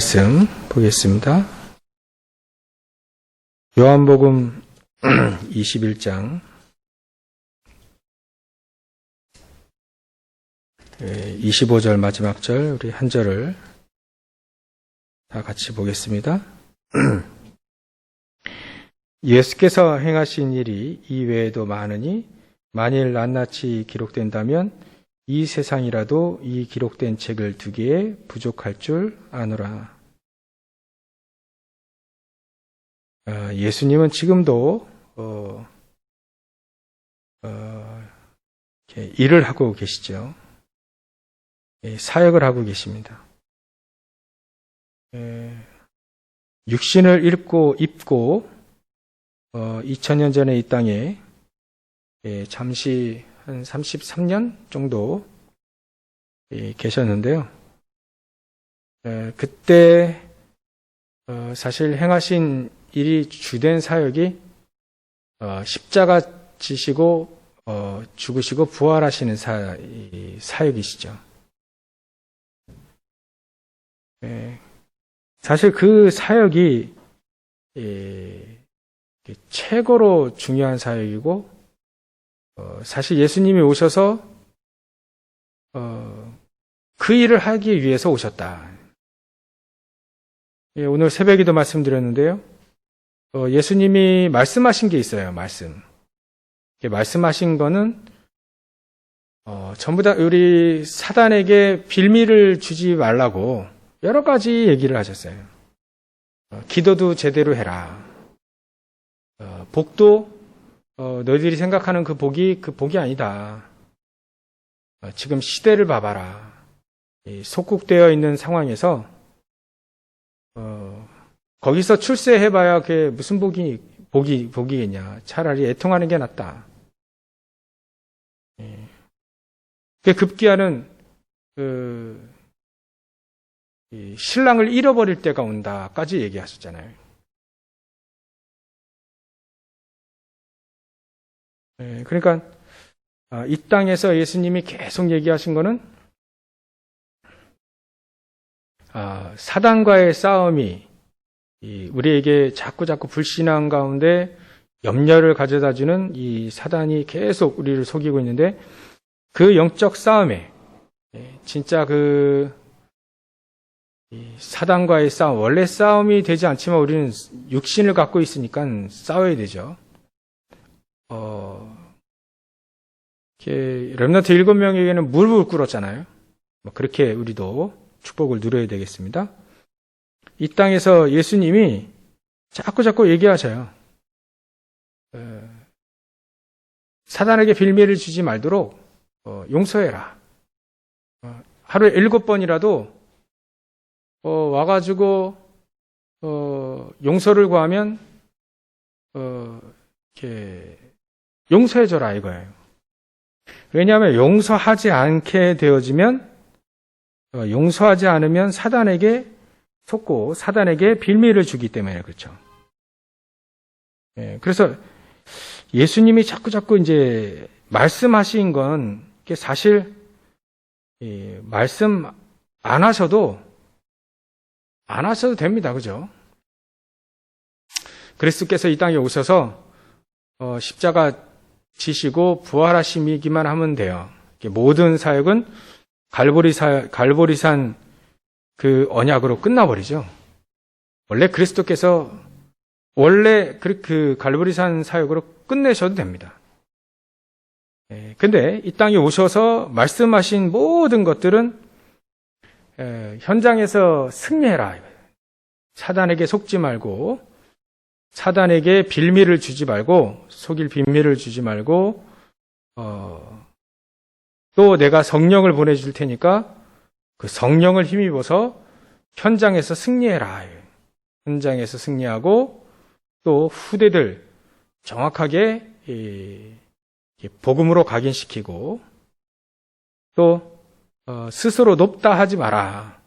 말씀 보겠습니다. 요한복음 21장 25절 마지막 절 우리 한 절을 다 같이 보겠습니다. 예수께서 행하신 일이 이외에도 많으니 만일 낱낱이 기록된다면 이 세상이라도 이 기록된 책을 두기에 부족할 줄 아노라. 예수님은 지금도 일을 하고 계시죠. 사역을 하고 계십니다. 육신을 입고 2000년 전에 이 땅에 잠시 한 33년 정도 계셨는데요. 그때 사실 행하신 일이 주된 사역이 십자가 지시고 죽으시고 부활하시는 사역이시죠. 사실 그 사역이 최고로 중요한 사역이고 사실 예수님이 오셔서 그 일을 하기 위해서 오셨다. 오늘 새벽에도 말씀드렸는데요. 예수님이 말씀하신 게 있어요. 말씀하신 거는 전부 다 우리 사단에게 빌미를 주지 말라고 여러 가지 얘기를 하셨어요. 기도도 제대로 해라. 복도 너희들이 생각하는 그 복이 아니다. 지금 시대를 봐봐라. 속국되어 있는 상황에서 거기서 출세해봐야 그게 무슨 복이겠냐. 차라리 애통하는 게 낫다. 그 급기야는 신랑을 잃어버릴 때가 온다까지 얘기하셨잖아요. 그러니까 이 땅에서 예수님이 계속 얘기하신 거는 사단과의 싸움이 우리에게 자꾸 불신앙 가운데 염려를 가져다주는 이 사단이 계속 우리를 속이고 있는데 그 영적 싸움에 진짜 사단과의 싸움, 원래 싸움이 되지 않지만 우리는 육신을 갖고 있으니까 싸워야 되죠. 렘넌트 7명에게는 물을 꿇었잖아요. 그렇게 우리도 축복을 누려야 되겠습니다. 이 땅에서 예수님이 자꾸 얘기하셔요. 사단에게 빌미를 주지 말도록 용서해라. 하루에 7번이라도 와가지고 용서를 구하면 이렇게 용서해줘라 이거예요. 왜냐하면 용서하지 않게 되어지면 용서하지 않으면 사단에게 속고 사단에게 빌미를 주기 때문에 그렇죠. 그래서 예수님이 자꾸 이제 말씀하신 건 사실 말씀 안 하셔도 됩니다. 그죠? 그리스도께서 이 땅에 오셔서 십자가 지시고 부활하시기만 하면 돼요. 모든 사역은 갈보리산 그 언약으로 끝나버리죠. 원래 그리스도께서 그 갈보리산 사역으로 끝내셔도 됩니다. 근데 이 땅에 오셔서 말씀하신 모든 것들은 현장에서 승리해라. 사단에게 속지 말고 사단에게 빌미를 주지 말고 속일 빌미를 주지 말고 또 내가 성령을 보내줄 테니까 그 성령을 힘입어서 현장에서 승리해라. 현장에서 승리하고 또 후대들 정확하게 복음으로 각인시키고 또 스스로 높다 하지 마라.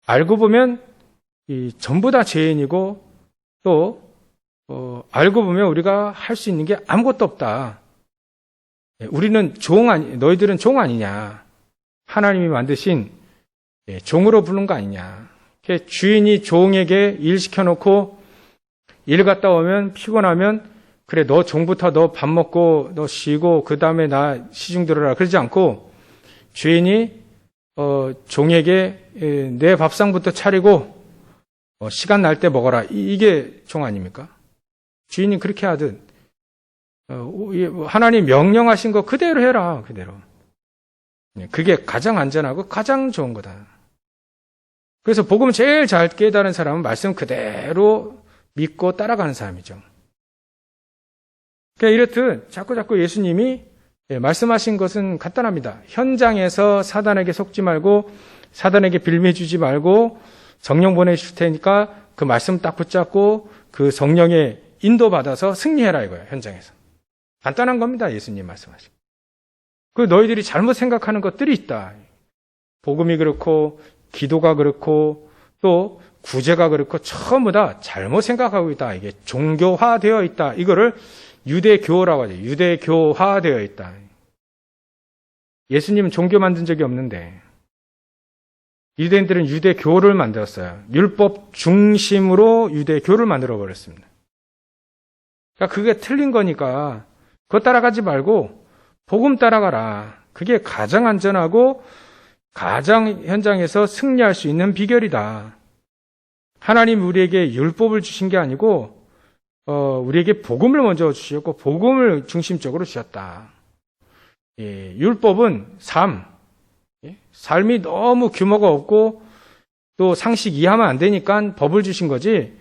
알고 보면 전부 다 죄인이고 또 알고 보면 우리가 할 수 있는 게 아무것도 없다. 우리는 너희들은 종 아니냐. 하나님이 만드신 종으로 부른 거 아니냐. 주인이 종에게 일 시켜놓고 일 갔다 오면 피곤하면 그래 너 종부터 너 밥 먹고 너 쉬고 그 다음에 나 시중 들어라 그러지 않고 주인이 종에게 내 밥상부터 차리고 시간 날 때 먹어라. 이게 종 아닙니까? 주인이 그렇게 하듯 하나님 명령하신 거 그대로 해라. 그대로. 그게 가장 안전하고 가장 좋은 거다. 그래서 복음 제일 잘 깨달은 사람은 말씀 그대로 믿고 따라가는 사람이죠. 그러니까 이렇듯 자꾸 예수님이 말씀하신 것은 간단합니다. 현장에서 사단에게 속지 말고 사단에게 빌미 주지 말고 성령 보내실 테니까 그 말씀 딱 붙잡고 그 성령의 인도받아서 승리해라 이거예요. 현장에서. 간단한 겁니다. 예수님 말씀하신. 그 너희들이 잘못 생각하는 것들이 있다. 복음이 그렇고 기도가 그렇고 또 구제가 그렇고 전부 다 잘못 생각하고 있다. 이게 종교화되어 있다. 이거를 유대교라고 하죠. 유대교화되어 있다. 예수님은 종교 만든 적이 없는데 유대인들은 유대교를 만들었어요. 율법 중심으로 유대교를 만들어버렸습니다. 그러니까 그게 틀린 거니까 그거 따라가지 말고 복음 따라가라. 그게 가장 안전하고 가장 현장에서 승리할 수 있는 비결이다. 하나님 우리에게 율법을 주신 게 아니고 우리에게 복음을 먼저 주셨고 복음을 중심적으로 주셨다. 율법은 삶이 너무 규모가 없고 또 상식 이해하면 안 되니까 법을 주신 거지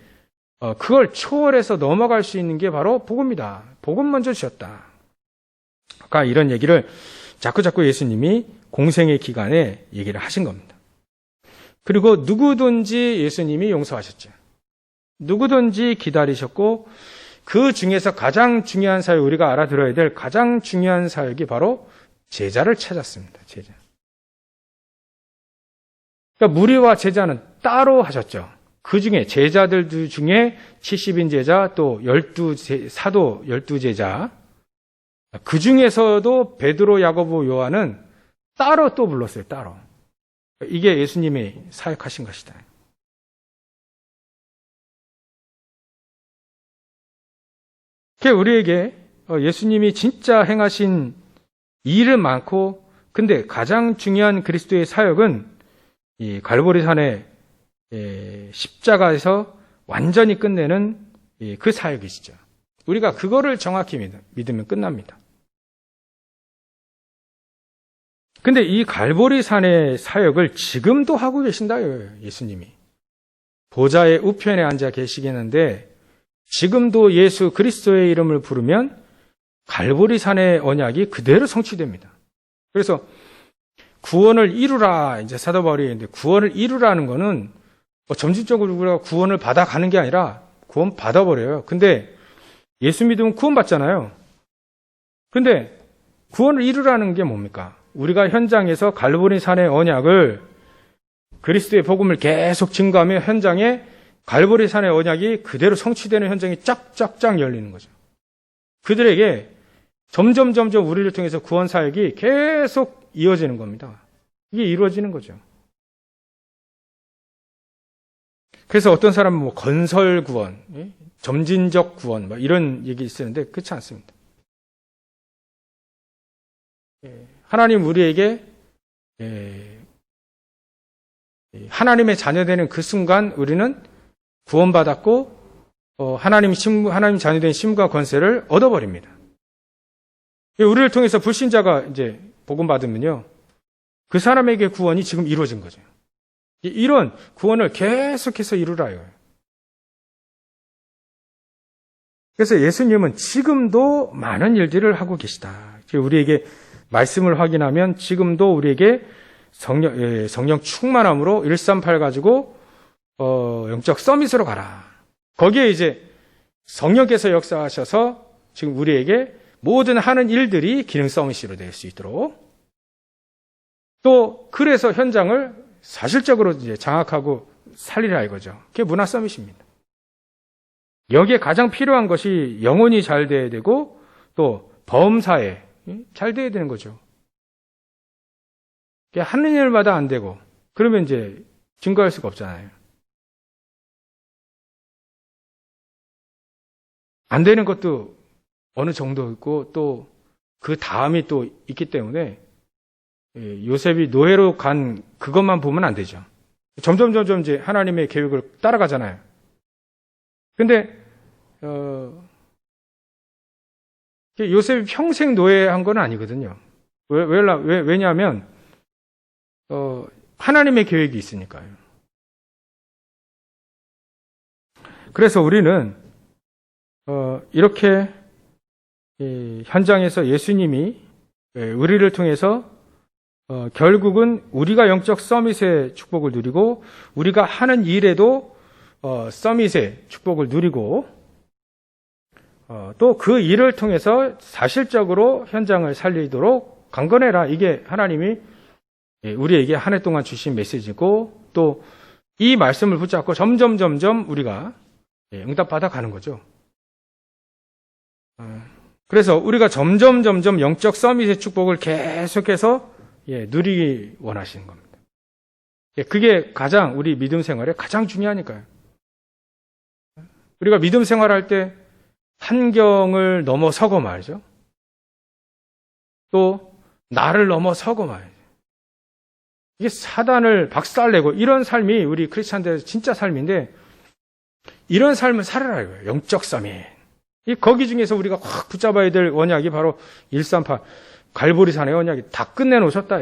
그걸 초월해서 넘어갈 수 있는 게 바로 복음이다. 복음 먼저 주셨다. 아까 이런 얘기를 자꾸 예수님이 공생의 기간에 얘기를 하신 겁니다. 그리고 누구든지 예수님이 용서하셨죠. 누구든지 기다리셨고 그 중에서 가장 중요한 사역, 우리가 알아들어야 될 가장 중요한 사역이 바로 제자를 찾았습니다. 제자. 그러니까 무리와 제자는 따로 하셨죠. 그 중에 제자들 중에 70인 제자 또 12 사도 12제자 그 중에서도 베드로, 야고보, 요한은 따로 또 불렀어요. 따로. 이게 예수님이 사역하신 것이다. 우리에게 예수님이 진짜 행하신 일은 많고 근데 가장 중요한 그리스도의 사역은 이 갈보리산의 십자가에서 완전히 끝내는 그 사역이시죠. 우리가 그거를 정확히 믿으면 끝납니다. 근데 이 갈보리산의 사역을 지금도 하고 계신다, 예수님이. 보좌의 우편에 앉아 계시겠는데 지금도 예수 그리스도의 이름을 부르면 갈보리산의 언약이 그대로 성취됩니다. 그래서 구원을 이루라, 이제 사도 바울이 얘기했는데 구원을 이루라는 거는 점진적으로 우리가 구원을 받아가는 게 아니라 구원 받아버려요. 근데 예수 믿으면 구원 받잖아요. 근데 구원을 이루라는 게 뭡니까? 우리가 현장에서 갈보리산의 언약을 그리스도의 복음을 계속 증거하며 현장에 갈보리산의 언약이 그대로 성취되는 현장이 쫙쫙쫙 열리는 거죠. 그들에게 점점 우리를 통해서 구원 사역이 계속 이어지는 겁니다. 이게 이루어지는 거죠. 그래서 어떤 사람은 건설 구원, 점진적 구원 이런 얘기 있었는데 그렇지 않습니다. 하나님 우리에게 하나님의 자녀되는 그 순간 우리는 구원받았고 하나님 자녀된 심과 권세를 얻어버립니다. 우리를 통해서 불신자가 이제 복음 받으면요, 그 사람에게 구원이 지금 이루어진 거죠. 이런 구원을 계속해서 이루라 이거예요. 그래서 예수님은 지금도 많은 일들을 하고 계시다. 우리에게 말씀을 확인하면 지금도 우리에게 성령 충만함으로 138 가지고 영적 서밋으로 가라. 거기에 이제 성령께서 역사하셔서 지금 우리에게 모든 하는 일들이 기능 서밋으로 될 수 있도록 또 그래서 현장을 사실적으로 이제 장악하고 살리라 이거죠. 그게 문화 서밋입니다. 여기에 가장 필요한 것이 영혼이 잘 돼야 되고 또 범사에 잘 돼야 되는 거죠. 하는 일마다 안 되고 그러면 이제 증거할 수가 없잖아요. 안 되는 것도 어느 정도 있고 또 그 다음이 또 있기 때문에 요셉이 노예로 간 그것만 보면 안 되죠. 점점 이제 하나님의 계획을 따라가잖아요. 근데 요셉이 평생 노예한 건 아니거든요. 왜냐하면 하나님의 계획이 있으니까요. 그래서 우리는 이렇게 현장에서 예수님이 우리를 통해서 결국은 우리가 영적 서밋의 축복을 누리고 우리가 하는 일에도 서밋의 축복을 누리고 또 그 일을 통해서 사실적으로 현장을 살리도록 강건해라. 이게 하나님이 우리에게 한 해 동안 주신 메시지고 또 이 말씀을 붙잡고 점점 우리가 응답받아 가는 거죠. 그래서 우리가 점점 영적 서밋의 축복을 계속해서 누리기 원하시는 겁니다. 그게 가장 우리 믿음 생활에 가장 중요하니까요. 우리가 믿음 생활할 때 환경을 넘어서고 말이죠. 또 나를 넘어서고 말이죠. 이게 사단을 박살내고 이런 삶이 우리 크리스찬들의 진짜 삶인데 이런 삶을 살아라 이거예요. 영적 서밋. 거기 중에서 우리가 확 붙잡아야 될 언약이 바로 138 갈보리산의 언약이 다 끝내놓으셨다.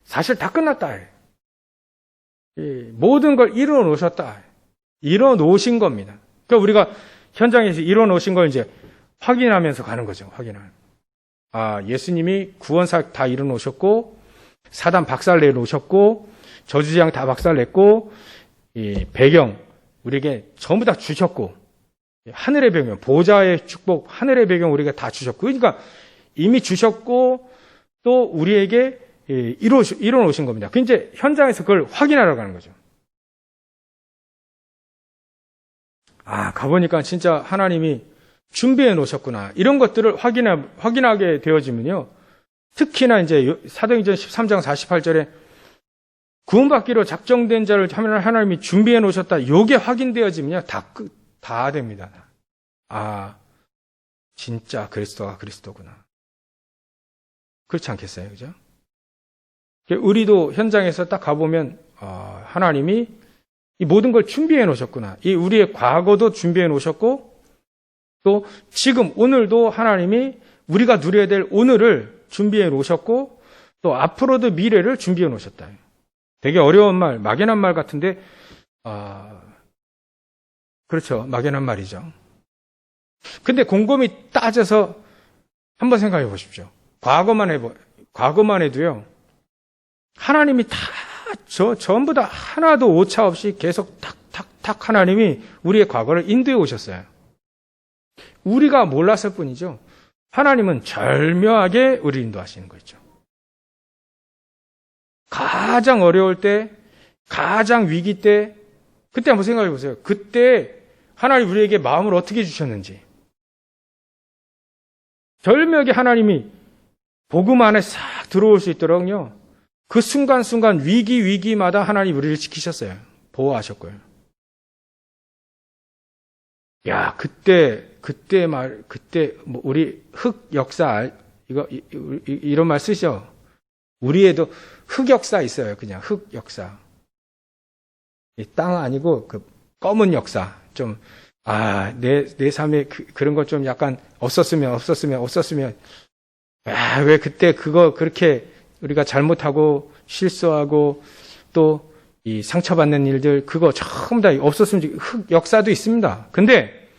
사실 다 끝났다. 모든 걸 이뤄놓으셨다. 이뤄놓으신 겁니다. 그러니까 우리가 현장에서 이뤄놓으신 걸 이제 확인하면서 가는 거죠. 확인하면. 예수님이 구원사 다 이뤄놓으셨고 사단 박살내놓으셨고 저주지향 다 박살냈고 배경 우리에게 전부 다 주셨고 하늘의 배경, 보좌의 축복, 하늘의 배경 우리가 다 주셨고, 그러니까 이미 주셨고 또 우리에게 이뤄놓으신 겁니다. 그 이제 현장에서 그걸 확인하러 가는 거죠. 가보니까 진짜 하나님이 준비해 놓으셨구나. 이런 것들을 확인하게 되어지면요. 특히나 이제 사도행전 13장 48절에 구원받기로 작정된 자를 하나님이 준비해 놓으셨다. 요게 확인되어지면요. 다 됩니다. 진짜 그리스도가 그리스도구나. 그렇지 않겠어요? 그죠? 우리도 현장에서 딱 가보면, 하나님이 이 모든 걸 준비해 놓으셨구나. 이 우리의 과거도 준비해 놓으셨고, 또 지금 오늘도 하나님이 우리가 누려야 될 오늘을 준비해 놓으셨고, 또 앞으로도 미래를 준비해 놓으셨다. 되게 어려운 말, 막연한 말 같은데, 그렇죠. 막연한 말이죠. 근데 곰곰이 따져서 한번 생각해 보십시오. 과거만 해도요. 하나님이 전부 다 하나도 오차 없이 계속 탁 하나님이 우리의 과거를 인도해 오셨어요. 우리가 몰랐을 뿐이죠. 하나님은 절묘하게 우리를 인도하시는 거죠. 가장 어려울 때, 가장 위기 때, 그때 한번 생각해 보세요. 그때 하나님 우리에게 마음을 어떻게 주셨는지. 절묘하게 하나님이 복음 안에 싹 들어올 수 있도록요. 그 순간순간 위기마다 하나님 우리를 지키셨어요. 보호하셨고요. 그때 뭐 우리 흑 역사 이런 말 쓰죠. 우리에도 흑 역사 있어요. 그냥 흑 역사. 땅 아니고 그 검은 역사. 좀 내 삶에 그런 거 좀 약간 없었으면. 왜 그때 그거 그렇게 우리가 잘못하고 실수하고 또 이 상처받는 일들 그거 전부 다 없었으면 흑 역사도 있습니다. 근데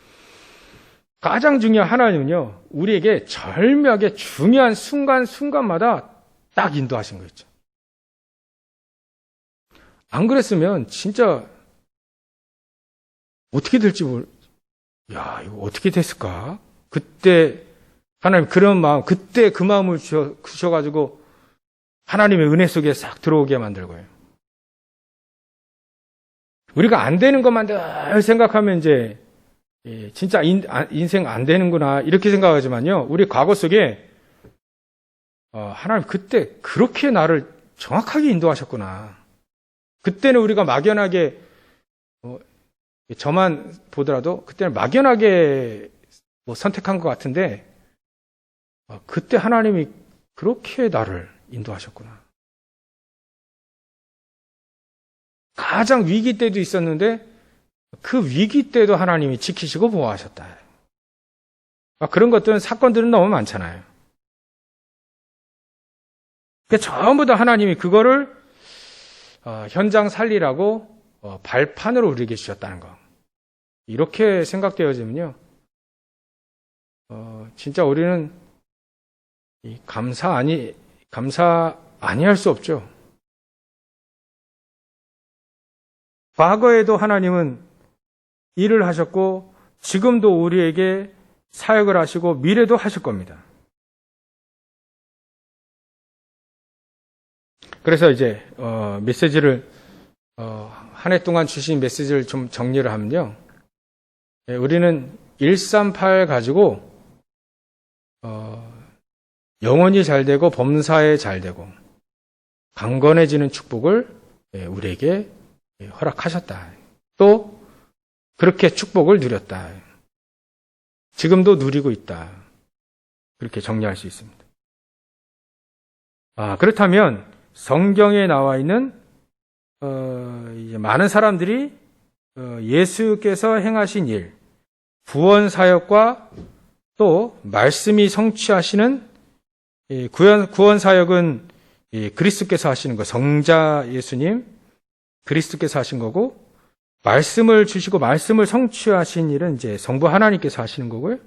가장 중요한 하나님은요. 우리에게 절묘하게 중요한 순간마다 딱 인도하신 거였죠. 안 그랬으면 진짜 어떻게 될지 이거 어떻게 됐을까? 그때 하나님 그런 마음, 그때 그 마음을 주셔가지고 하나님의 은혜 속에 싹 들어오게 만들고요. 우리가 안 되는 것만 늘 생각하면 이제 진짜 인생 안 되는구나 이렇게 생각하지만요. 우리 과거 속에 하나님 그때 그렇게 나를 정확하게 인도하셨구나. 그때는 우리가 막연하게 저만 보더라도 그때는 막연하게 선택한 것 같은데 그때 하나님이 그렇게 나를 인도하셨구나. 가장 위기 때도 있었는데 그 위기 때도 하나님이 지키시고 보호하셨다. 그런 것들은 사건들은 너무 많잖아요. 전부 다 하나님이 그거를 현장 살리라고 발판으로 우리에게 주셨다는 거. 이렇게 생각되어지면요, 진짜 우리는 감사 아니할 수 없죠. 과거에도 하나님은 일을 하셨고 지금도 우리에게 사역을 하시고 미래도 하실 겁니다. 그래서 이제 메시지를 한 해 동안 주신 메시지를 좀 정리를 하면요, 우리는 138 가지고 영혼이 잘 되고 범사에 잘 되고 강건해지는 축복을 우리에게 허락하셨다. 또 그렇게 축복을 누렸다. 지금도 누리고 있다. 그렇게 정리할 수 있습니다. 그렇다면 성경에 나와 있는 많은 사람들이 예수께서 행하신 일, 구원 사역과 또 말씀이 성취하시는 구원 사역은 그리스도께서 하시는 거, 성자 예수님 그리스도께서 하신 거고, 말씀을 주시고 말씀을 성취하신 일은 이제 성부 하나님께서 하시는 거고요.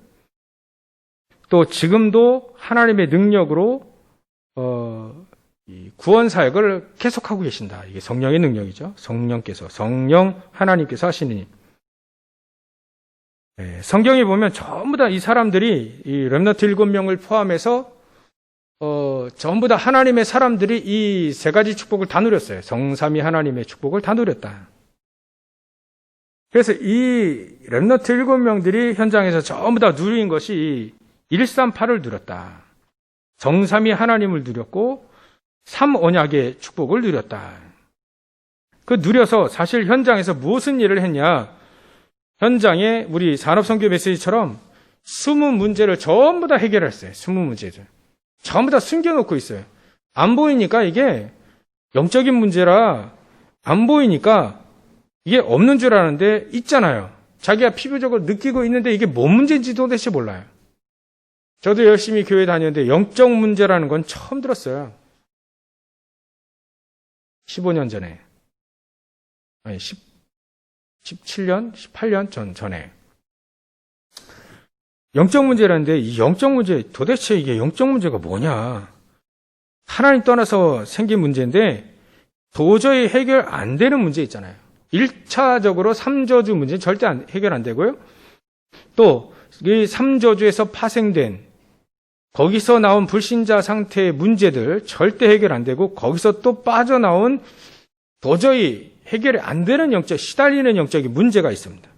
또 지금도 하나님의 능력으로 이 구원 사역을 계속하고 계신다. 이게 성령의 능력이죠. 성령 하나님께서 하시는 일. 성경에 보면 전부 다 이 사람들이 이 렘넌트 7명을 포함해서 전부 다 하나님의 사람들이 이 세 가지 축복을 다 누렸어요. 성삼위 하나님의 축복을 다 누렸다. 그래서 이 렘넌트 7명들이 현장에서 전부 다 누린 것이 138을 누렸다. 정삼위 하나님을 누렸고 3언약의 축복을 누렸다. 그 누려서 사실 현장에서 무슨 일을 했냐? 현장에 우리 산업선교 메시지처럼 20문제를 전부 다 해결했어요. 20문제들. 전부 다 숨겨놓고 있어요. 안 보이니까 이게 영적인 문제라 안 보이니까 이게 없는 줄 아는데 있잖아요. 자기가 피부적으로 느끼고 있는데 이게 뭔 문제인지 도대체 몰라요. 저도 열심히 교회 다녔는데 영적 문제라는 건 처음 들었어요. 15년 전에. 아니, 17년? 18년 전에. 영적 문제라는데 이 영적 문제, 도대체 이게 영적 문제가 뭐냐. 하나님 떠나서 생긴 문제인데 도저히 해결 안 되는 문제 있잖아요. 1차적으로 3저주 문제는 절대 해결 안 되고요. 또 이 3저주에서 파생된 거기서 나온 불신자 상태의 문제들 절대 해결 안 되고, 거기서 또 빠져나온 도저히 해결이 안 되는 시달리는 영적인 문제가 있습니다.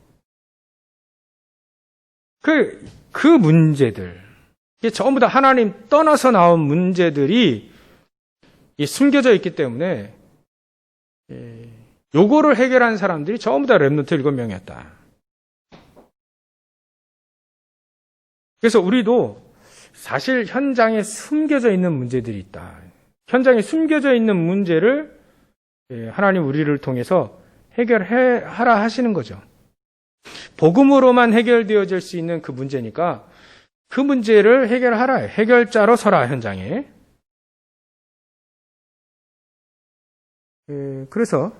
그 문제들, 이게 전부 다 하나님 떠나서 나온 문제들이 숨겨져 있기 때문에 요거를 해결한 사람들이 전부 다 렘넌트 7명이었다. 그래서 우리도 사실 현장에 숨겨져 있는 문제들이 있다. 현장에 숨겨져 있는 문제를 하나님 우리를 통해서 해결하라 하시는 거죠. 복음으로만 해결되어질 수 있는 그 문제니까 그 문제를 해결하라. 해결자로 서라, 현장에. 그래서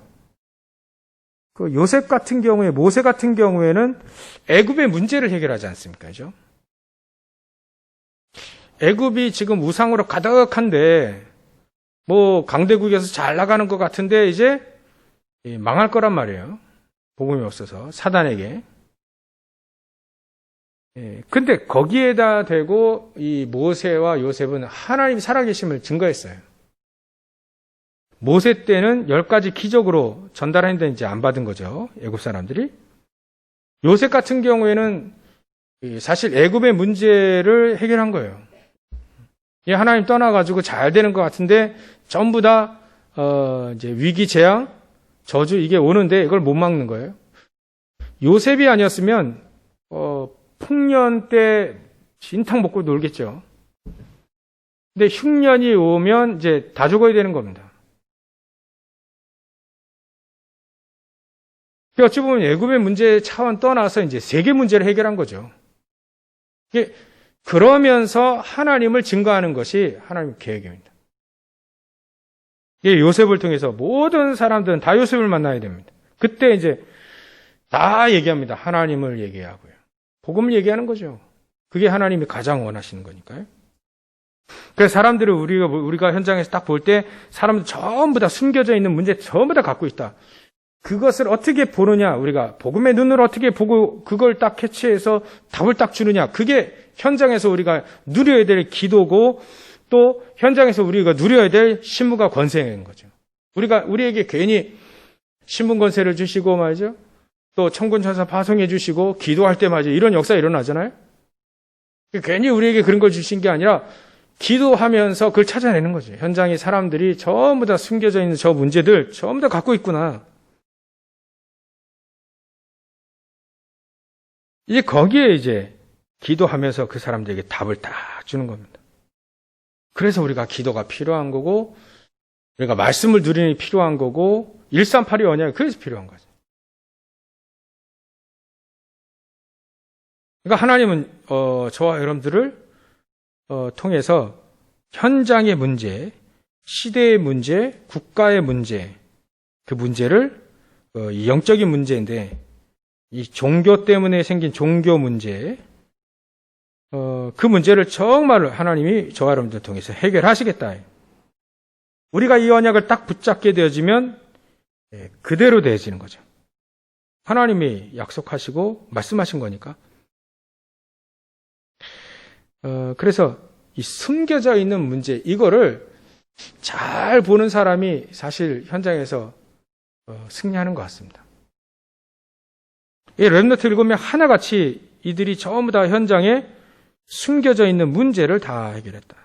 그 요셉 같은 경우에, 모세 같은 경우에는 애굽의 문제를 해결하지 않습니까? 그죠? 애굽이 지금 우상으로 가득한데 강대국에서 잘 나가는 것 같은데 이제 망할 거란 말이에요. 복음이 없어서 사단에게. 근데 거기에다 대고 이 모세와 요셉은 하나님이 살아계심을 증거했어요. 모세 때는 10가지 기적으로 전달했는데 이제 안 받은 거죠. 애굽 사람들이. 요셉 같은 경우에는 사실 애굽의 문제를 해결한 거예요. 하나님 떠나가지고 잘 되는 것 같은데 전부 다 이제 위기, 재앙, 저주 이게 오는데 이걸 못 막는 거예요. 요셉이 아니었으면 풍년 때 진탕 먹고 놀겠죠. 근데 흉년이 오면 이제 다 죽어야 되는 겁니다. 어찌 보면 애굽의 문제 차원 떠나서 이제 세계 문제를 해결한 거죠. 그러면서 하나님을 증거하는 것이 하나님의 계획입니다. 요셉을 통해서 모든 사람들은 다 요셉을 만나야 됩니다. 그때 이제 다 얘기합니다. 하나님을 얘기하고요. 복음을 얘기하는 거죠. 그게 하나님이 가장 원하시는 거니까요. 그래서 사람들을 우리가 현장에서 딱 볼 때 사람들 전부 다 숨겨져 있는 문제 전부 다 갖고 있다. 그것을 어떻게 보느냐, 우리가 복음의 눈으로 어떻게 보고 그걸 딱 캐치해서 답을 딱 주느냐. 그게 현장에서 우리가 누려야 될 기도고 또 현장에서 우리가 누려야 될 신분과 권세인 거죠. 우리에게 괜히 신분 권세를 주시고 말이죠. 또 천군천사 파송해 주시고 기도할 때 말이죠. 이런 역사 일어나잖아요. 괜히 우리에게 그런 걸 주신 게 아니라 기도하면서 그걸 찾아내는 거죠. 현장에 사람들이 전부 다 숨겨져 있는 저 문제들 전부 다 갖고 있구나. 이제 거기에 이제 기도하면서 그 사람들에게 답을 딱 주는 겁니다. 그래서 우리가 기도가 필요한 거고, 우리가 말씀을 누리는 게 필요한 거고, 138이 언약이 그래서 필요한 거죠. 그러니까 하나님은 저와 여러분들을 통해서 현장의 문제, 시대의 문제, 국가의 문제, 그 문제를 이 영적인 문제인데 이 종교 때문에 생긴 종교 문제, 그 문제를 정말 하나님이 저와 여러분들 통해서 해결하시겠다. 우리가 이 언약을 딱 붙잡게 되어지면 그대로 되어지는 거죠. 하나님이 약속하시고 말씀하신 거니까. 그래서 이 숨겨져 있는 문제, 이거를 잘 보는 사람이 사실 현장에서 승리하는 것 같습니다. 이 렘넌트 7명 하나같이 이들이 전부 다 현장에 숨겨져 있는 문제를 다 해결했다.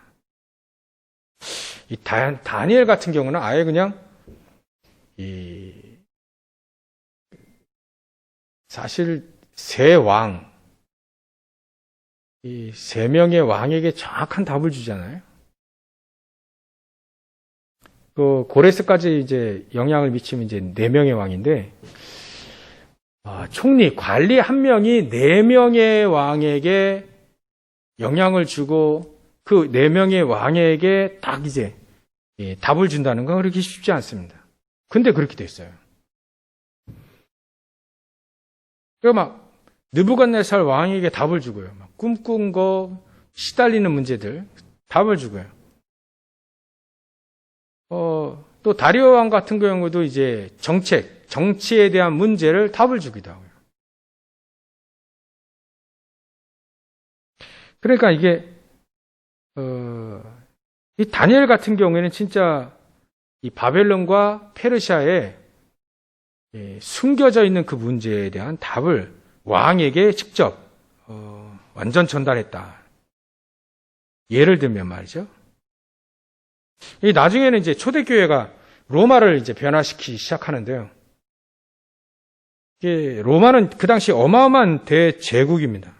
이 다니엘 같은 경우는 아예 그냥 사실 세 왕, 이 세 명의 왕에게 정확한 답을 주잖아요. 그 고레스까지 이제 영향을 미치면 이제 네 명의 왕인데, 총리, 관리 한 명이 네 명의 왕에게 영향을 주고 그 네 명의 왕에게 딱 이제 답을 준다는 건 그렇게 쉽지 않습니다. 근데 그렇게 됐어요. 그러니까 막 느부갓네살 왕에게 답을 주고요. 막 꿈꾼 거, 시달리는 문제들 답을 주고요. 또 다리오 왕 같은 경우도 이제 정치에 대한 문제를 답을 주기도 하고요. 그러니까 이게 이 다니엘 같은 경우에는 진짜 이 바벨론과 페르시아에 숨겨져 있는 그 문제에 대한 답을 왕에게 직접 완전 전달했다. 예를 들면 말이죠. 이 나중에는 이제 초대교회가 로마를 이제 변화시키기 시작하는데요. 이게 로마는 그 당시 어마어마한 대제국입니다.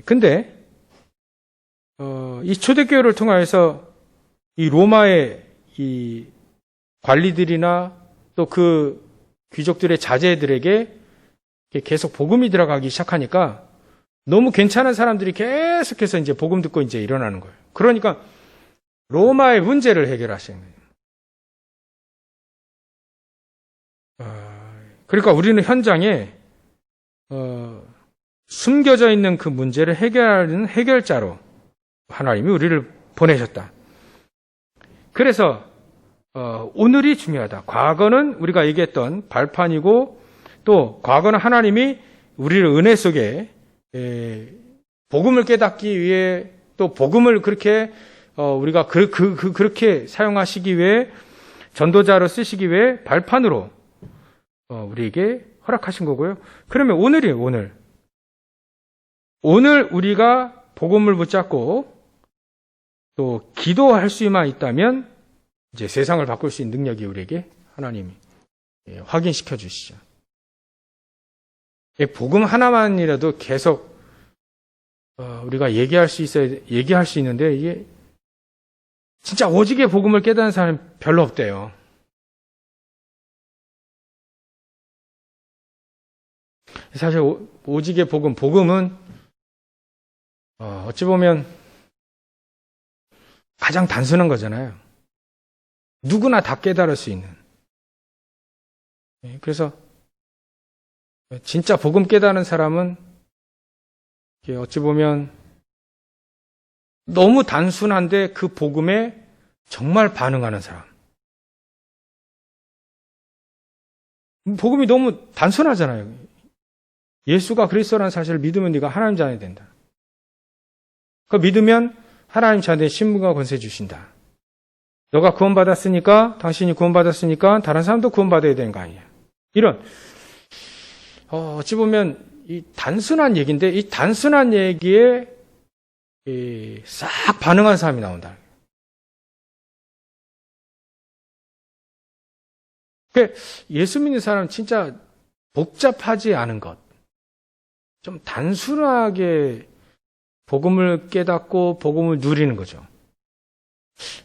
근데 이 초대교회를 통해서 이 로마의 이 관리들이나 또 그 귀족들의 자제들에게 계속 복음이 들어가기 시작하니까 너무 괜찮은 사람들이 계속해서 이제 복음 듣고 이제 일어나는 거예요. 그러니까 로마의 문제를 해결하시는 거예요. 그러니까 우리는 현장에 숨겨져 있는 그 문제를 해결하는 해결자로 하나님이 우리를 보내셨다. 그래서 오늘이 중요하다. 과거는 우리가 얘기했던 발판이고 또 과거는 하나님이 우리를 은혜 속에 복음을 깨닫기 위해 또 복음을 그렇게 우리가 그렇게 사용하시기 위해 전도자로 쓰시기 위해 발판으로 우리에게 허락하신 거고요. 그러면 오늘이에요. 오늘 우리가 복음을 붙잡고 또 기도할 수만 있다면 이제 세상을 바꿀 수 있는 능력이 우리에게 하나님이 확인시켜 주시죠. 이 복음 하나만이라도 계속 우리가 얘기할 수 있는데 이게 진짜 오직의 복음을 깨닫는 사람이 별로 없대요. 사실 오직의 복음은 어찌 보면 가장 단순한 거잖아요. 누구나 다 깨달을 수 있는. 그래서 진짜 복음 깨달은 사람은 어찌 보면 너무 단순한데 그 복음에 정말 반응하는 사람. 복음이 너무 단순하잖아요. 예수가 그리스도라는 사실을 믿으면 네가 하나님 자녀이 된다. 그 믿으면 하나님 자녀의 신분과 권세 주신다. 너가 구원받았으니까, 당신이 구원받았으니까 다른 사람도 구원받아야 되는 거 아니야. 이런 어찌 보면 이 단순한 얘기인데 이 단순한 얘기에 싹 반응한 사람이 나온다. 그러니까 예수 믿는 사람은 진짜 복잡하지 않은 것, 좀 단순하게 복음을 깨닫고 복음을 누리는 거죠.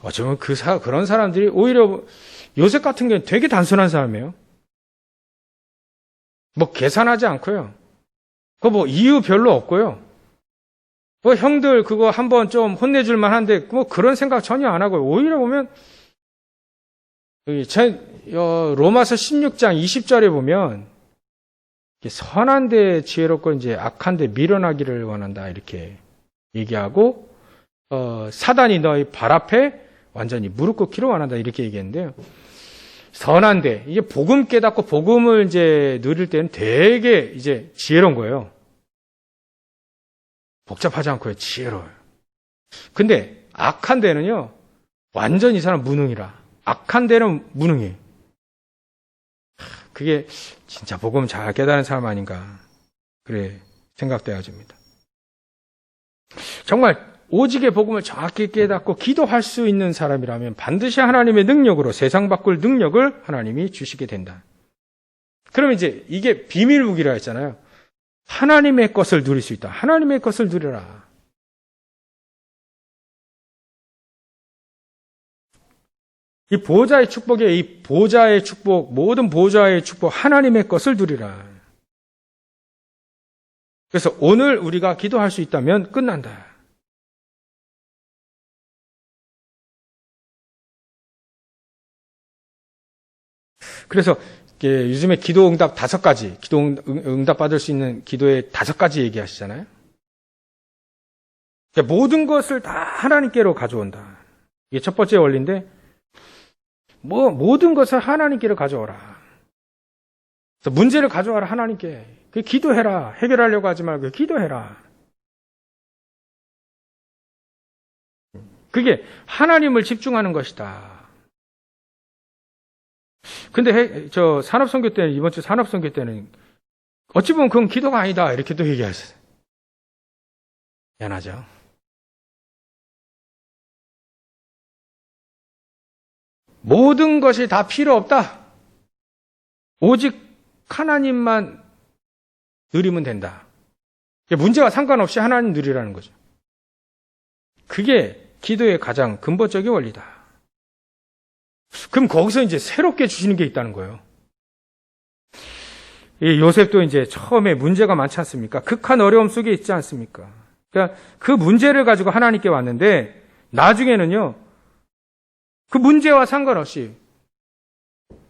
어쩌면 그런 사람들이 오히려 요셉 같은 경우는 되게 단순한 사람이에요. 뭐 계산하지 않고요. 뭐 이유 별로 없고요. 형들 그거 한번 좀 혼내줄 만한데 뭐 그런 생각 전혀 안 하고요. 오히려 보면 로마서 16장 20절에 보면 선한데 지혜롭고 이제 악한데 미련하기를 원한다 이렇게 얘기하고 사단이 너희 발 앞에 완전히 무릎 꿇기를 원한다 이렇게 얘기했는데요. 선한데 이게 복음 깨닫고 복음을 이제 누릴 때는 되게 이제 지혜로운 거예요. 복잡하지 않고요. 지혜로워요. 근데 악한 데는요. 완전 이 사람 무능이라. 악한 데는 무능해. 그게 진짜 복음 잘 깨달은 사람 아닌가. 그래 생각되어집니다. 정말 오직의 복음을 정확히 깨닫고 기도할 수 있는 사람이라면 반드시 하나님의 능력으로 세상 바꿀 능력을 하나님이 주시게 된다. 그러면 이제 이게 비밀 무기라 했잖아요. 하나님의 것을 누릴 수 있다. 하나님의 것을 누려라. 이 보호자의 축복에 이 보호자의 축복, 모든 보호자의 축복, 하나님의 것을 누리라. 그래서 오늘 우리가 기도할 수 있다면 끝난다. 그래서 요즘에 기도 응답 5가지, 기도 응답 받을 수 있는 기도의 5가지 얘기하시잖아요. 모든 것을 다 하나님께로 가져온다. 이게 첫 번째 원리인데, 모든 것을 하나님께로 가져오라. 그래서 문제를 가져와라, 하나님께. 기도해라. 해결하려고 하지 말고 기도해라. 그게 하나님을 집중하는 것이다. 근데 산업선교 때는, 이번 주 산업선교 때는 어찌 보면 그건 기도가 아니다. 이렇게 또 얘기하셨어요. 미안하죠. 모든 것이 다 필요 없다. 오직 하나님만 누리면 된다. 문제와 상관없이 하나님 누리라는 거죠. 그게 기도의 가장 근본적인 원리다. 그럼 거기서 이제 새롭게 주시는 게 있다는 거예요. 이 요셉도 이제 처음에 문제가 많지 않습니까? 극한 어려움 속에 있지 않습니까? 그러니까 그 문제를 가지고 하나님께 왔는데 나중에는요. 그 문제와 상관없이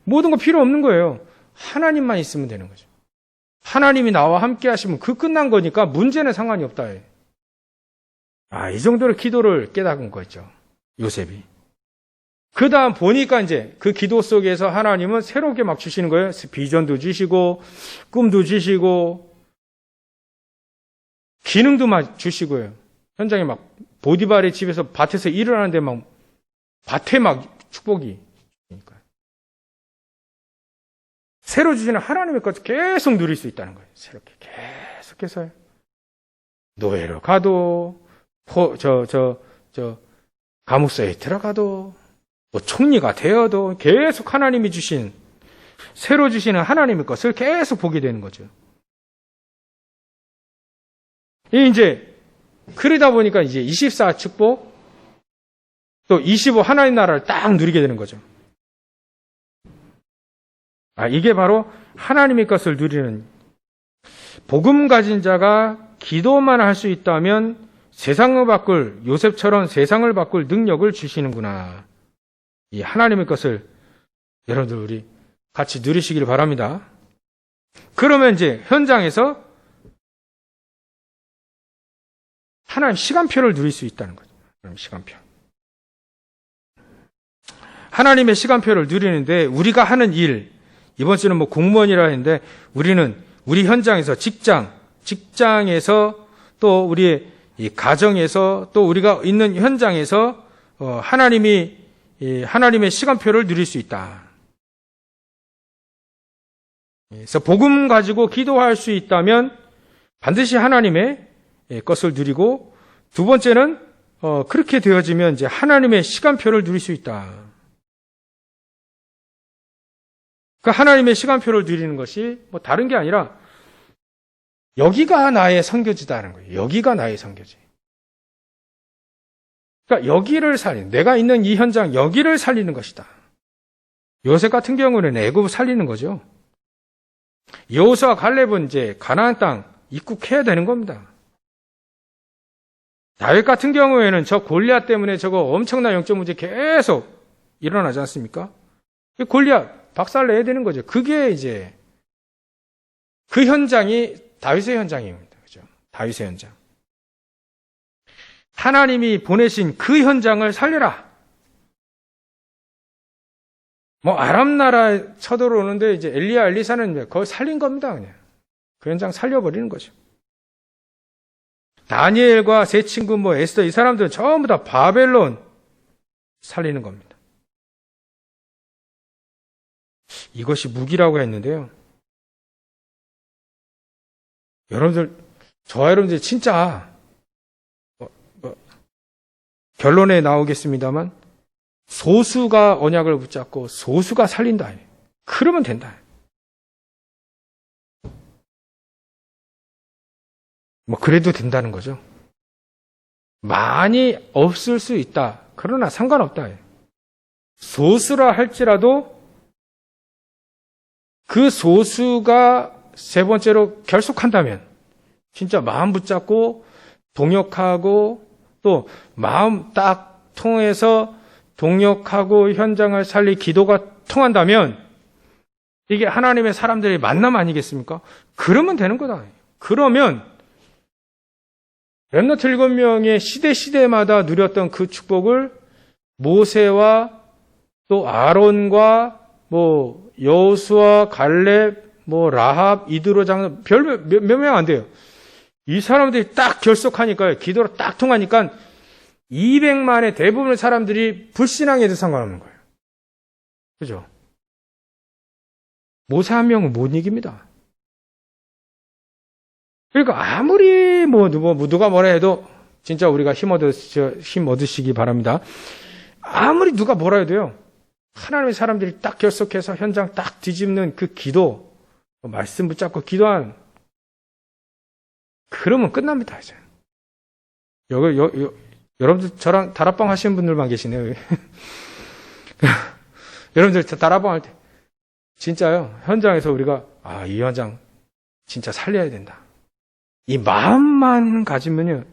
모든 거 필요 없는 거예요. 하나님만 있으면 되는 거죠. 하나님이 나와 함께 하시면 그 끝난 거니까 문제는 상관이 없다. 이 정도로 기도를 깨닫은 거죠. 요셉이. 그 다음 보니까 이제 그 기도 속에서 하나님은 새롭게 막 주시는 거예요. 비전도 주시고, 꿈도 주시고, 기능도 막 주시고요. 현장에 막 보디발의 집에서 밭에서 일을 하는데 막 밭에 막 축복이. 새로 주시는 하나님의 것을 계속 누릴 수 있다는 거예요. 새롭게 계속해서요. 노예로 가도, 감옥소에 들어가도, 총리가 되어도 계속 하나님이 주신, 새로 주시는 하나님의 것을 계속 보게 되는 거죠. 이제 그러다 보니까 이제 24 축복 또 25 하나님 나라를 딱 누리게 되는 거죠. 이게 바로 하나님의 것을 누리는, 복음 가진 자가 기도만 할 수 있다면 세상을 바꿀, 요셉처럼 세상을 바꿀 능력을 주시는구나. 이 하나님의 것을 여러분들 우리 같이 누리시길 바랍니다. 그러면 이제 현장에서 하나님 시간표를 누릴 수 있다는 거죠. 시간표. 하나님의 시간표를 누리는데 우리가 하는 일, 이번 주는 뭐 공무원이라 했는데 우리는 우리 현장에서 직장에서 또 우리의 이 가정에서 또 우리가 있는 현장에서 하나님의 시간표를 누릴 수 있다. 그래서 복음 가지고 기도할 수 있다면 반드시 하나님의 것을 누리고, 두 번째는 그렇게 되어지면 이제 하나님의 시간표를 누릴 수 있다. 그 하나님의 시간표를 누리는 것이 뭐 다른 게 아니라 여기가 나의 선교지다는 거예요. 여기가 나의 선교지. 그러니까 여기를 내가 있는 이 현장, 여기를 살리는 것이다. 요셉 같은 경우는 애굽을 살리는 거죠. 여호수아 갈렙은 이제 가나안 땅 입국해야 되는 겁니다. 다윗 같은 경우에는 저 골리앗 때문에 저거 엄청난 영적 문제 계속 일어나지 않습니까? 골리앗 박살내야 되는 거죠. 그게 이제 그 현장이 다윗의 현장입니다. 그죠? 다윗의 현장. 하나님이 보내신 그 현장을 살려라. 뭐 아람 나라 쳐들어오는데 이제 엘리야 엘리사는 그걸 살린 겁니다. 그냥 그 현장 살려버리는 거죠. 다니엘과 세 친구 뭐 에스더 이 사람들은 전부 다 바벨론 살리는 겁니다. 이것이 무기라고 했는데요. 여러분들, 저와 여러분들 진짜 결론에 나오겠습니다만 소수가 언약을 붙잡고 소수가 살린다. 그러면 된다. 뭐 그래도 된다는 거죠. 많이 없을 수 있다. 그러나 상관없다. 소수라 할지라도 그 소수가 세 번째로 결속한다면 진짜 마음 붙잡고 동역하고 또 마음 딱 통해서 동역하고 현장을 살리 기도가 통한다면 이게 하나님의 사람들의 만남 아니겠습니까? 그러면 되는 거다. 그러면 렘넌트 7명의 시대마다 누렸던 그 축복을 모세와 또 아론과 뭐 여호수아, 갈렙, 뭐 라합, 이드로 장로 몇 명 안 돼요. 이 사람들이 딱 결속하니까요. 기도로 딱 통하니까 200만의 대부분의 사람들이 불신앙에도 상관없는 거예요. 그죠? 모세 한 명은 못 이깁니다. 그러니까 아무리 누가 뭐라 해도 진짜 우리가 힘 얻으시기 바랍니다. 아무리 누가 뭐라 해도요. 하나님의 사람들이 딱 결속해서 현장 딱 뒤집는 그 기도, 말씀 붙잡고 기도한, 그러면 끝납니다, 이제. 여러분들 저랑 다락방 하시는 분들만 계시네요. 여러분들 다락방 할 때, 진짜요, 현장에서 우리가, 이 현장 진짜 살려야 된다. 이 마음만 가지면요,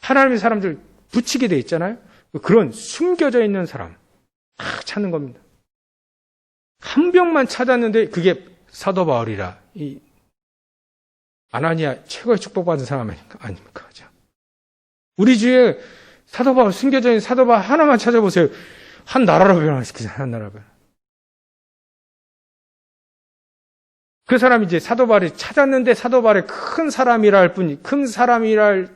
하나님의 사람들 붙이게 돼 있잖아요? 그런 숨겨져 있는 사람, 딱 찾는 겁니다. 한 병만 찾았는데 그게 사도 바울이라. 이 아나니아 최고의 축복받은 사람 아닙니까? 우리 주위에 사도 바울, 숨겨져 있는 사도 바울 하나만 찾아보세요. 한 나라로 변화시키잖아요. 한 나라로. 그 사람이 이제 사도 바울이 찾았는데 사도 바울이 큰 사람이라 할 뿐이, 큰 사람이라는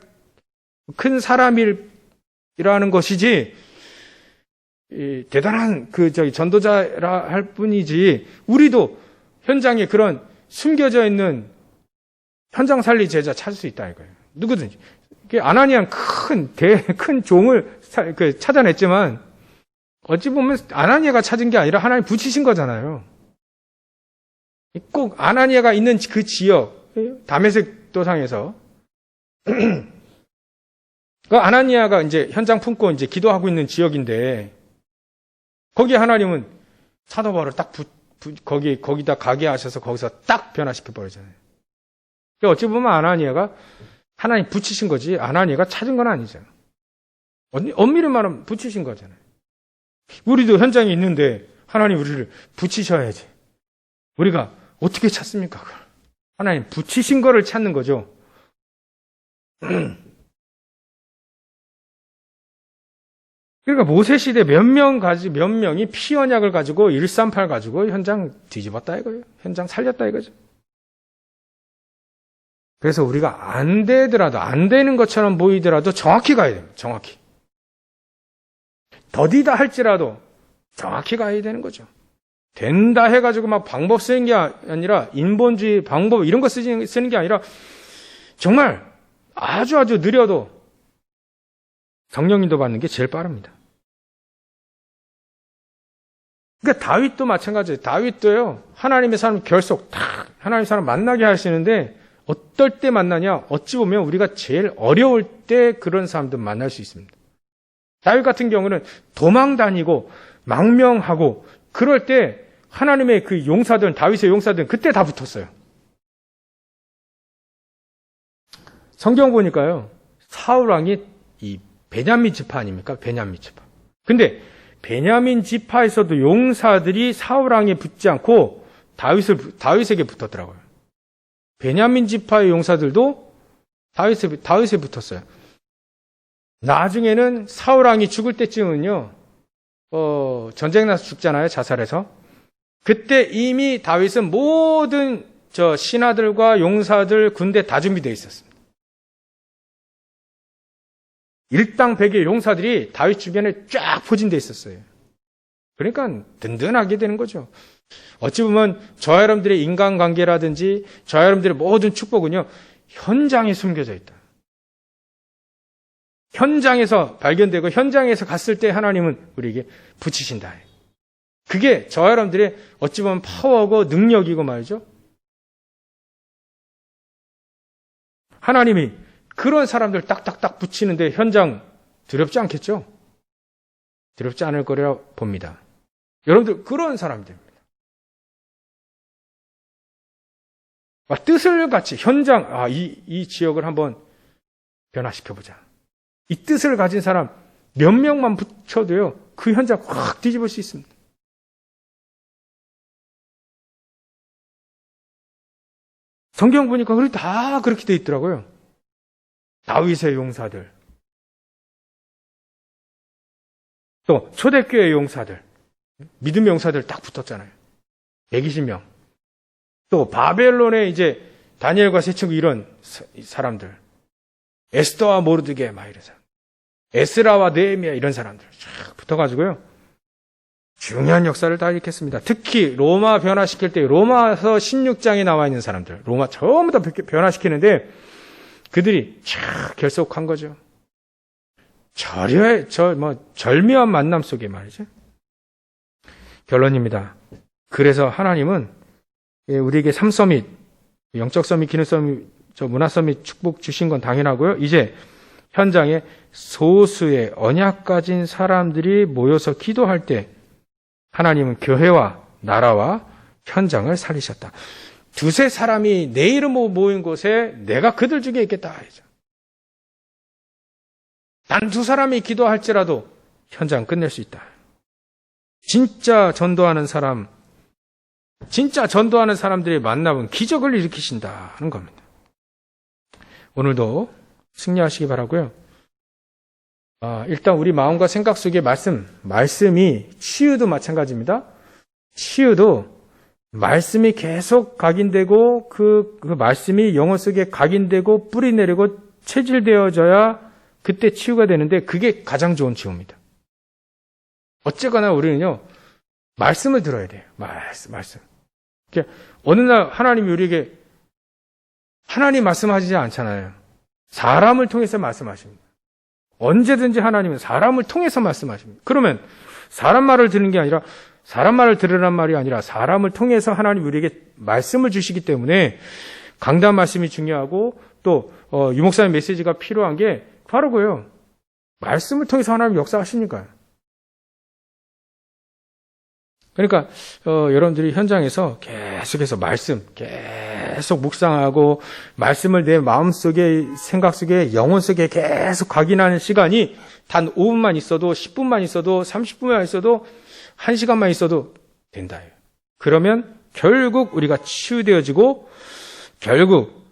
것이지, 대단한 전도자라 할 뿐이지, 우리도 현장에 그런 숨겨져 있는 현장 살리 제자 찾을 수 있다 이거예요. 누구든지. 아나니아는 큰 종을 찾아냈지만, 어찌 보면 아나니아가 찾은 게 아니라 하나님 붙이신 거잖아요. 꼭 아나니아가 있는 그 지역, 다메섹 도상에서 그 아나니아가 이제 현장 품고 이제 기도하고 있는 지역인데, 거기 하나님은 사도 바울을 딱 거기다 가게 하셔서 거기서 딱 변화시켜 버리잖아요. 어찌 보면 아나니아가 하나님 붙이신 거지, 아나니아가 찾은 건 아니잖아요. 엄밀히 말하면 붙이신 거잖아요. 우리도 현장에 있는데 하나님 우리를 붙이셔야지. 우리가 어떻게 찾습니까? 하나님 붙이신 거를 찾는 거죠. 그러니까 모세 시대 몇 명이 피 언약을 가지고 138 가지고 현장 뒤집었다 이거예요. 현장 살렸다 이거죠. 그래서 우리가 안 되더라도, 안 되는 것처럼 보이더라도 정확히 가야 돼요. 정확히. 더디다 할지라도 정확히 가야 되는 거죠. 된다 해가지고 막 방법 쓰는 게 아니라, 인본주의 방법 이런 거 쓰는 게 아니라, 정말 아주 느려도 성령님도 받는 게 제일 빠릅니다. 그러니까 다윗도 마찬가지예요. 다윗도요, 하나님의 사람 결속 탁 하나님의 사람 만나게 하시는데, 어떨 때 만나냐? 어찌 보면 우리가 제일 어려울 때 그런 사람들 만날 수 있습니다. 다윗 같은 경우는 도망 다니고 망명하고 그럴 때 하나님의 그 용사들, 다윗의 용사들은 그때 다 붙었어요. 성경 보니까요, 사울 왕이 이 베냐민 지파 아닙니까? 베냐민 지파. 근데 베냐민 지파에서도 용사들이 사울 왕에 붙지 않고 다윗에게 붙었더라고요. 베냐민 지파의 용사들도 다윗에 붙었어요. 나중에는 사울 왕이 죽을 때쯤은요, 전쟁 나서 죽잖아요, 자살해서. 그때 이미 다윗은 모든 신하들과 용사들, 군대 다 준비되어 있었습니다. 일당백의 용사들이 다윗 주변에 쫙 포진되어 있었어요. 그러니까 든든하게 되는 거죠. 어찌 보면 저와 여러분들의 인간관계라든지 저와 여러분들의 모든 축복은요, 현장에 숨겨져 있다. 현장에서 발견되고 현장에서 갔을 때 하나님은 우리에게 붙이신다. 그게 저와 여러분들의 어찌 보면 파워고 능력이고 말이죠. 하나님이 그런 사람들 딱딱딱 붙이는데 현장 두렵지 않겠죠? 두렵지 않을 거리라 봅니다. 여러분들 그런 사람들입니다. 뜻을 같이 현장, 이 지역을 한번 변화시켜보자. 이 뜻을 가진 사람 몇 명만 붙여도요, 그 현장 확 뒤집을 수 있습니다. 성경 보니까 우리 다 그렇게 돼 있더라고요. 다윗의 용사들, 또 초대교회 용사들, 믿음의 용사들 딱 붙었잖아요. 120명. 또 바벨론의 이제 다니엘과 세 친구 이런 사람들, 에스더와 모르드게 막 이런 사람, 에스라와 느헤미야 이런 사람들 쫙 붙어가지고요, 중요한 역사를 다 일으켰습니다. 특히 로마 변화시킬 때 로마서 16장에 나와 있는 사람들, 로마 전부 다 변화시키는데 그들이 쫙 결속한 거죠. 절묘한 만남 속에 말이죠. 결론입니다. 그래서 하나님은 우리에게 삶서밋, 영적 서밋, 기능 서밋, 문화 서밋 축복 주신 건 당연하고요. 이제 현장에 소수의 언약 가진 사람들이 모여서 기도할 때 하나님은 교회와 나라와 현장을 살리셨다. 두세 사람이 내 이름으로 모인 곳에 내가 그들 중에 있겠다. 단 두 사람이 기도할지라도 현장 끝낼 수 있다. 진짜 전도하는 사람들의 만남은 기적을 일으키신다는 겁니다. 오늘도 승리하시기 바라고요. 일단 우리 마음과 생각 속에 말씀이 치유도 마찬가지입니다. 치유도 말씀이 계속 각인되고 그 말씀이 영혼 속에 각인되고 뿌리 내리고 체질되어져야 그때 치유가 되는데 그게 가장 좋은 치유입니다. 어쨌거나 우리는요, 말씀을 들어야 돼요. 말씀. 어느 날 하나님이 우리에게 하나님 말씀하시지 않잖아요. 사람을 통해서 말씀하십니다. 언제든지 하나님은 사람을 통해서 말씀하십니다. 그러면 사람 말을 듣는 게 아니라 사람 말을 들으란 말이 아니라 사람을 통해서 하나님 우리에게 말씀을 주시기 때문에 강단 말씀이 중요하고 또 유목사의 메시지가 필요한 게 바로 그거예요. 말씀을 통해서 하나님 역사하시니까요. 그러니까 여러분들이 현장에서 계속해서 말씀 계속 묵상하고 말씀을 내 마음속에 생각 속에 영혼 속에 계속 각인하는 시간이 단 5분만 있어도 10분만 있어도 30분만 있어도 1시간만 있어도 된다. 그러면 결국 우리가 치유되어지고 결국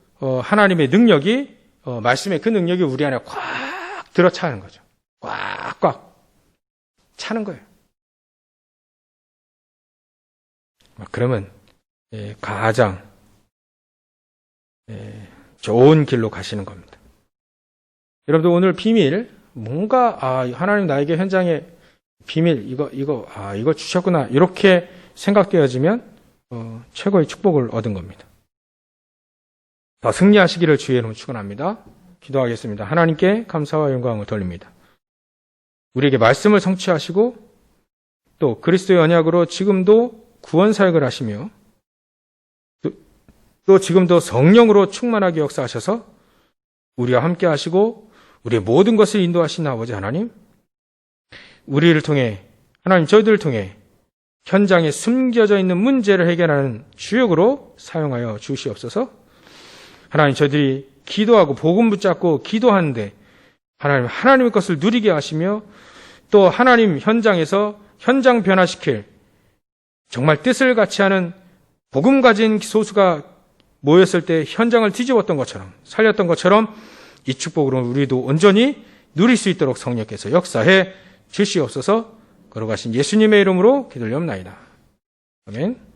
하나님의 능력이 말씀의 그 능력이 우리 안에 꽉 들어차는 거죠. 꽉꽉 차는 거예요. 그러면 가장 좋은 길로 가시는 겁니다. 여러분들 오늘 비밀 뭔가 하나님 나에게 현장에 비밀 이거 주셨구나 이렇게 생각되어지면 최고의 축복을 얻은 겁니다. 더 승리하시기를 주의 이름으로 축원합니다. 기도하겠습니다. 하나님께 감사와 영광을 돌립니다. 우리에게 말씀을 성취하시고 또 그리스도의 언약으로 지금도 구원 사역을 하시며 또 지금도 성령으로 충만하게 역사하셔서 우리와 함께 하시고 우리의 모든 것을 인도하신 아버지 하나님, 우리를 통해 하나님 저희들을 통해 현장에 숨겨져 있는 문제를 해결하는 주역으로 사용하여 주시옵소서. 하나님 저희들이 기도하고 복음 붙잡고 기도하는데 하나님의 것을 누리게 하시며 또 하나님 현장에서 현장 변화시킬 정말 뜻을 같이 하는 복음 가진 소수가 모였을 때 현장을 뒤집었던 것처럼 살렸던 것처럼 이 축복으로 우리도 온전히 누릴 수 있도록 성령께서 역사해 주시옵소서. 걸어가신 예수님의 이름으로 기도를 옵나이다. 아멘.